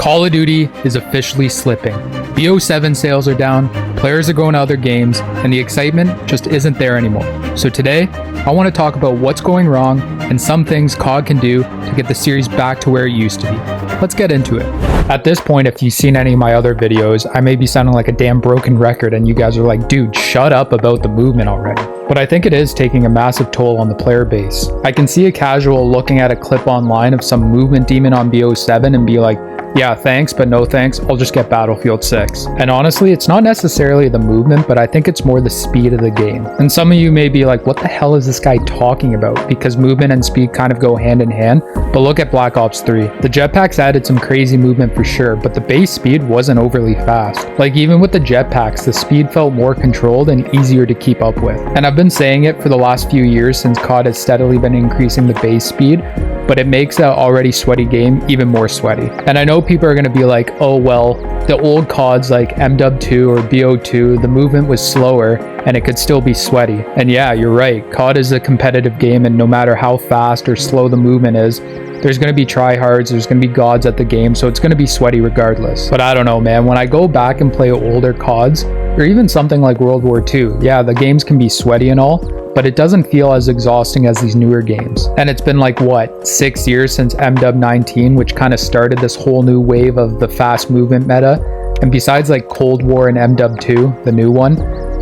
Call of Duty is officially slipping. BO7 sales are down, players are going to other games, and the excitement just isn't there anymore. So today, I want to talk about what's going wrong and some things COD can do to get the series back to where it used to be. Let's get into it. At this point, if you've seen any of my other videos, I may be sounding like a damn broken record and you guys are like, dude, shut up about the movement already. But I think it is taking a massive toll on the player base. I can see a casual looking at a clip online of some movement demon on BO7 and be like, yeah, thanks, but no thanks, I'll just get Battlefield 6. And honestly, it's not necessarily the movement, but I think it's more the speed of the game. And some of you may be like, what the hell is this guy talking about? Because movement and speed kind of go hand in hand. But look at Black Ops 3. The jetpacks added some crazy movement for sure, but the base speed wasn't overly fast. Like even with the jetpacks, the speed felt more controlled and easier to keep up with. And I've been saying it for the last few years since COD has steadily been increasing the base speed, but it makes an already sweaty game even more sweaty. And I know people are going to be like, oh well, the old CODs like MW2 or BO2, the movement was slower and it could still be sweaty. And yeah, you're right, COD is a competitive game, and no matter how fast or slow the movement is, there's going to be tryhards, there's going to be gods at the game, so it's going to be sweaty regardless. But I don't know, man, when I go back and play older CODs, or even something like World War II, yeah, the games can be sweaty and all, but it doesn't feel as exhausting as these newer games. And it's been like, what, 6 years since MW19, which kind of started this whole new wave of the fast movement meta. And besides like Cold War and MW2, the new one,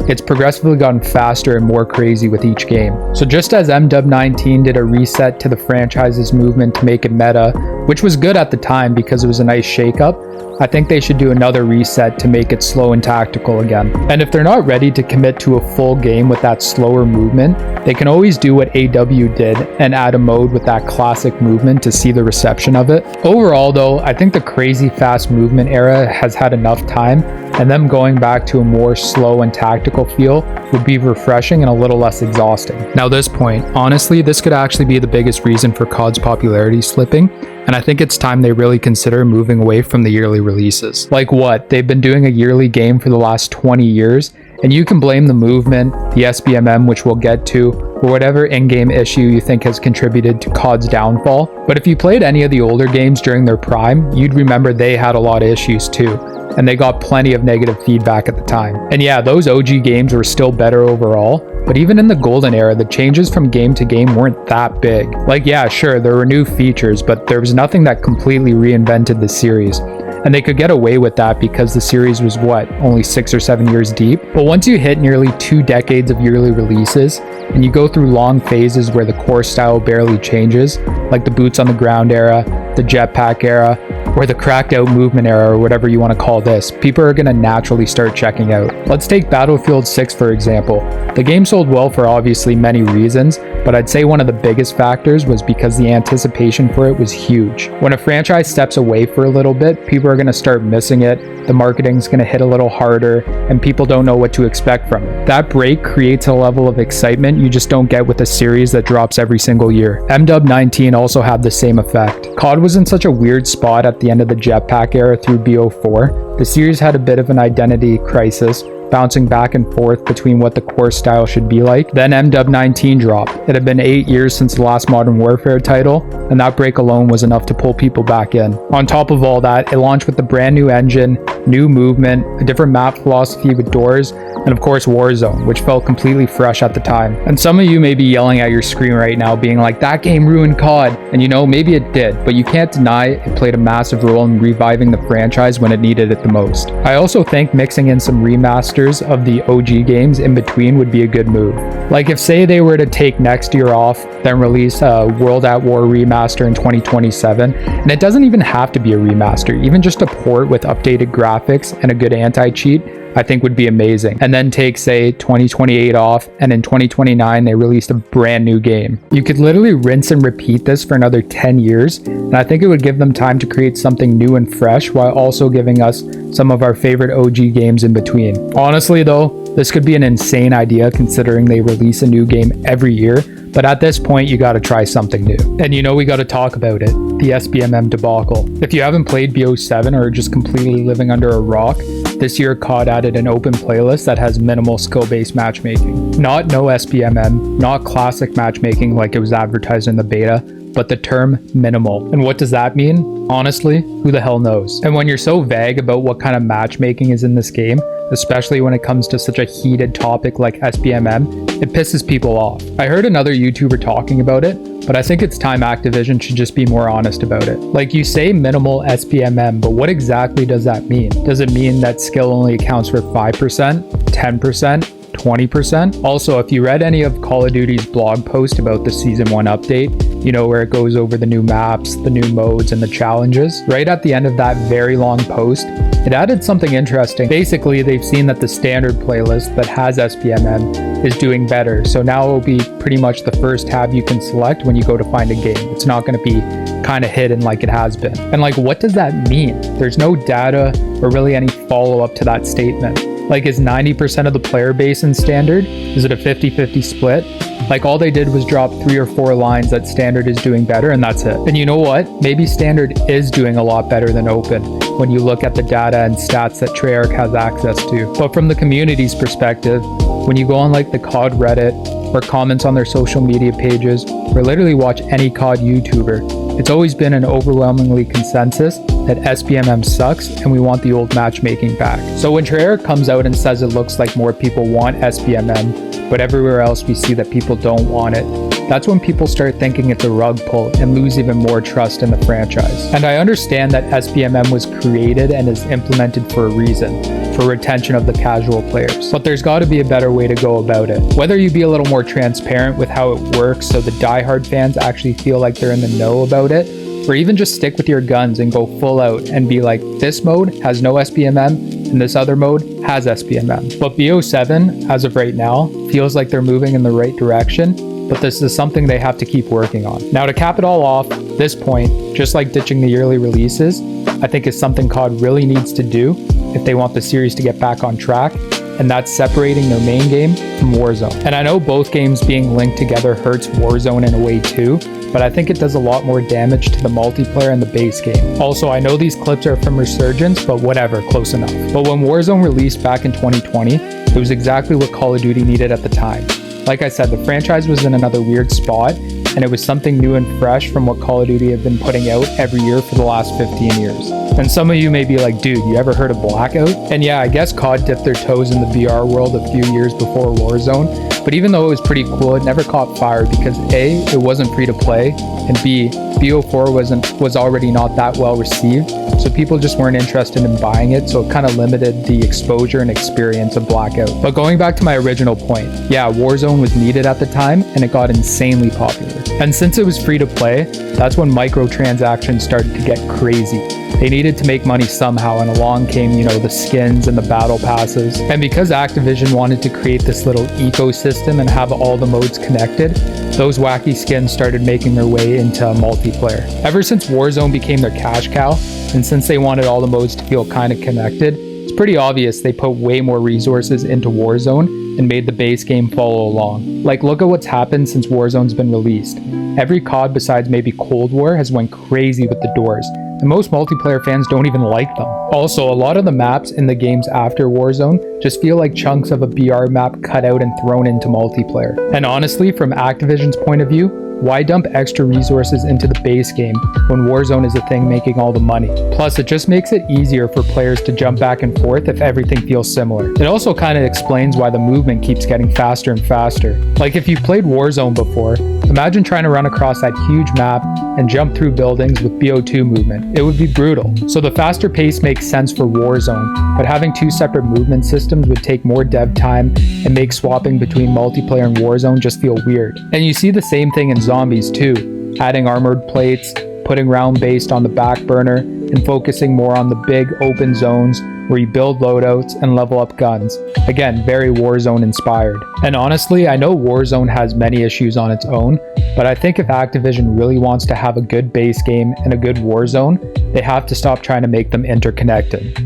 it's progressively gotten faster and more crazy with each game. So just as MW19 did a reset to the franchise's movement to make it meta, which was good at the time because it was a nice shakeup, I think they should do another reset to make it slow and tactical again. And if they're not ready to commit to a full game with that slower movement, they can always do what AW did and add a mode with that classic movement to see the reception of it. Overall though, I think the crazy fast movement era has had enough time, and them going back to a more slow and tactical feel would be refreshing and a little less exhausting. Now this point, honestly, this could actually be the biggest reason for COD's popularity slipping, and I think it's time they really consider moving away from the yearly releases. Like what? They've been doing a yearly game for the last 20 years, and you can blame the movement, the SBMM, which we'll get to, or whatever in-game issue you think has contributed to COD's downfall. But if you played any of the older games during their prime, you'd remember they had a lot of issues too, and they got plenty of negative feedback at the time. And yeah, those OG games were still better overall, but even in the golden era, the changes from game to game weren't that big. Like yeah, sure, there were new features, but there was nothing that completely reinvented the series. And they could get away with that because the series was what, only 6 or 7 years deep? But once you hit nearly 2 decades of yearly releases, and you go through long phases where the core style barely changes, like the boots on the ground era, the jetpack era, or the cracked out movement era, or whatever you want to call this, people are going to naturally start checking out. Let's take Battlefield 6 for example. The game sold well for obviously many reasons, but I'd say one of the biggest factors was because the anticipation for it was huge. When a franchise steps away for a little bit, people are going to start missing it, the marketing's going to hit a little harder, and people don't know what to expect from it. That break creates a level of excitement you just don't get with a series that drops every single year. MW19 also had the same effect. COD was in such a weird spot at the end of the jetpack era through BO4. The series had a bit of an identity crisis, bouncing back and forth between what the core style should be like. Then MW19 dropped. It had been 8 years since the last Modern Warfare title, and that break alone was enough to pull people back in. On top of all that, it launched with a brand new engine, new movement, a different map philosophy with doors, and of course Warzone, which felt completely fresh at the time. And some of you may be yelling at your screen right now being like, that game ruined COD, and you know, maybe it did, but you can't deny it played a massive role in reviving the franchise when it needed it the most. I also think mixing in some remasters of the OG games in between would be a good move. Like if say they were to take next year off, then release a World at War remaster in 2027, and it doesn't even have to be a remaster, even just a port with updated graphics and a good anti-cheat, I think would be amazing. And then take say 2028 off, and in 2029 they released a brand new game. You could literally rinse and repeat this for another 10 years, and I think it would give them time to create something new and fresh while also giving us some of our favorite OG games in between. Honestly though, this could be an insane idea considering they release a new game every year, but at this point you gotta try something new. And you know we gotta talk about it, the SBMM debacle. If you haven't played BO7 or are just completely living under a rock, this year COD added an open playlist that has minimal skill-based matchmaking. Not no SBMM, not classic matchmaking like it was advertised in the beta, but the term minimal. And what does that mean? Honestly, who the hell knows? And when you're so vague about what kind of matchmaking is in this game, especially when it comes to such a heated topic like SBMM, it pisses people off. I heard another YouTuber talking about it, but I think it's time Activision should just be more honest about it. Like, you say minimal SBMM, but what exactly does that mean? Does it mean that skill only accounts for 5%, 10%? 20%? Also, if you read any of Call of Duty's blog post about the Season 1 update, you know, where it goes over the new maps, the new modes, and the challenges, right at the end of that very long post, it added something interesting. Basically, they've seen that the standard playlist that has SBMM is doing better, so now it will be pretty much the first tab you can select when you go to find a game. It's not going to be kind of hidden like it has been. And like, what does that mean? There's no data or really any follow-up to that statement. Like, is 90% of the player base in standard? Is it a 50-50 split? Like, all they did was drop 3 or 4 lines that standard is doing better, and that's it. And you know what? Maybe standard is doing a lot better than open when you look at the data and stats that Treyarch has access to. But from the community's perspective, when you go on like the COD Reddit or comments on their social media pages or literally watch any COD YouTuber, it's always been an overwhelmingly consensus that SBMM sucks and we want the old matchmaking back. So when Treyarch comes out and says it looks like more people want SBMM, but everywhere else we see that people don't want it, that's when people start thinking it's a rug pull and lose even more trust in the franchise. And I understand that SBMM was created and is implemented for a reason, for retention of the casual players. But there's got to be a better way to go about it. Whether you be a little more transparent with how it works so the diehard fans actually feel like they're in the know about it, or even just stick with your guns and go full out and be like, this mode has no SBMM and this other mode has SBMM. But BO7, as of right now, feels like they're moving in the right direction, but this is something they have to keep working on. Now, to cap it all off, this point, just like ditching the yearly releases, I think is something COD really needs to do if they want the series to get back on track, and that's separating their main game from Warzone. And I know both games being linked together hurts Warzone in a way too, but I think it does a lot more damage to the multiplayer and the base game. Also, I know these clips are from Resurgence, but whatever, close enough. But when Warzone released back in 2020, it was exactly what Call of Duty needed at the time. Like I said, the franchise was in another weird spot, and it was something new and fresh from what Call of Duty have been putting out every year for the last 15 years. And some of you may be like, dude, you ever heard of Blackout? And yeah, I guess COD dipped their toes in the VR world a few years before Warzone, but even though it was pretty cool, it never caught fire because A, it wasn't free to play, and B, BO4 was already not that well received, so people just weren't interested in buying it, so it kind of limited the exposure and experience of Blackout. But going back to my original point, yeah, Warzone was needed at the time, and it got insanely popular. And since it was free to play, that's when microtransactions started to get crazy. They needed to make money somehow, and along came, you know, the skins and the battle passes. And because Activision wanted to create this little ecosystem and have all the modes connected, those wacky skins started making their way into multiplayer. Ever since Warzone became their cash cow, and since they wanted all the modes to feel kind of connected, it's pretty obvious they put way more resources into Warzone and made the base game follow along. Like, look at what's happened since Warzone's been released. Every COD besides maybe Cold War has went crazy with the doors, and most multiplayer fans don't even like them. Also, a lot of the maps in the games after Warzone just feel like chunks of a BR map cut out and thrown into multiplayer. And honestly, from Activision's point of view, why dump extra resources into the base game when Warzone is the thing making all the money? Plus, it just makes it easier for players to jump back and forth if everything feels similar. It also kind of explains why the movement keeps getting faster and faster. Like, if you've played Warzone before, imagine trying to run across that huge map and jump through buildings with BO2 movement. It would be brutal. So the faster pace makes sense for Warzone, but having two separate movement systems would take more dev time and make swapping between multiplayer and Warzone just feel weird. And you see the same thing in Zombies too, adding armored plates, putting round based on the back burner, and focusing more on the big open zones where you build loadouts and level up guns. Again, very Warzone inspired. And honestly, I know Warzone has many issues on its own, but I think if Activision really wants to have a good base game and a good Warzone, they have to stop trying to make them interconnected.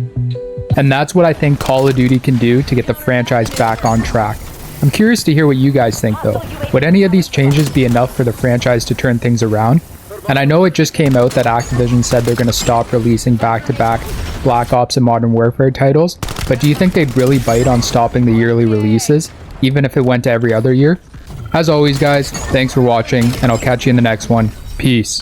And that's what I think Call of Duty can do to get the franchise back on track. I'm curious to hear what you guys think though. Would any of these changes be enough for the franchise to turn things around? And I know it just came out that Activision said they're going to stop releasing back-to-back Black Ops and Modern Warfare titles, but do you think they'd really bite on stopping the yearly releases, even if it went to every other year? As always guys, thanks for watching, and I'll catch you in the next one. Peace. Peace.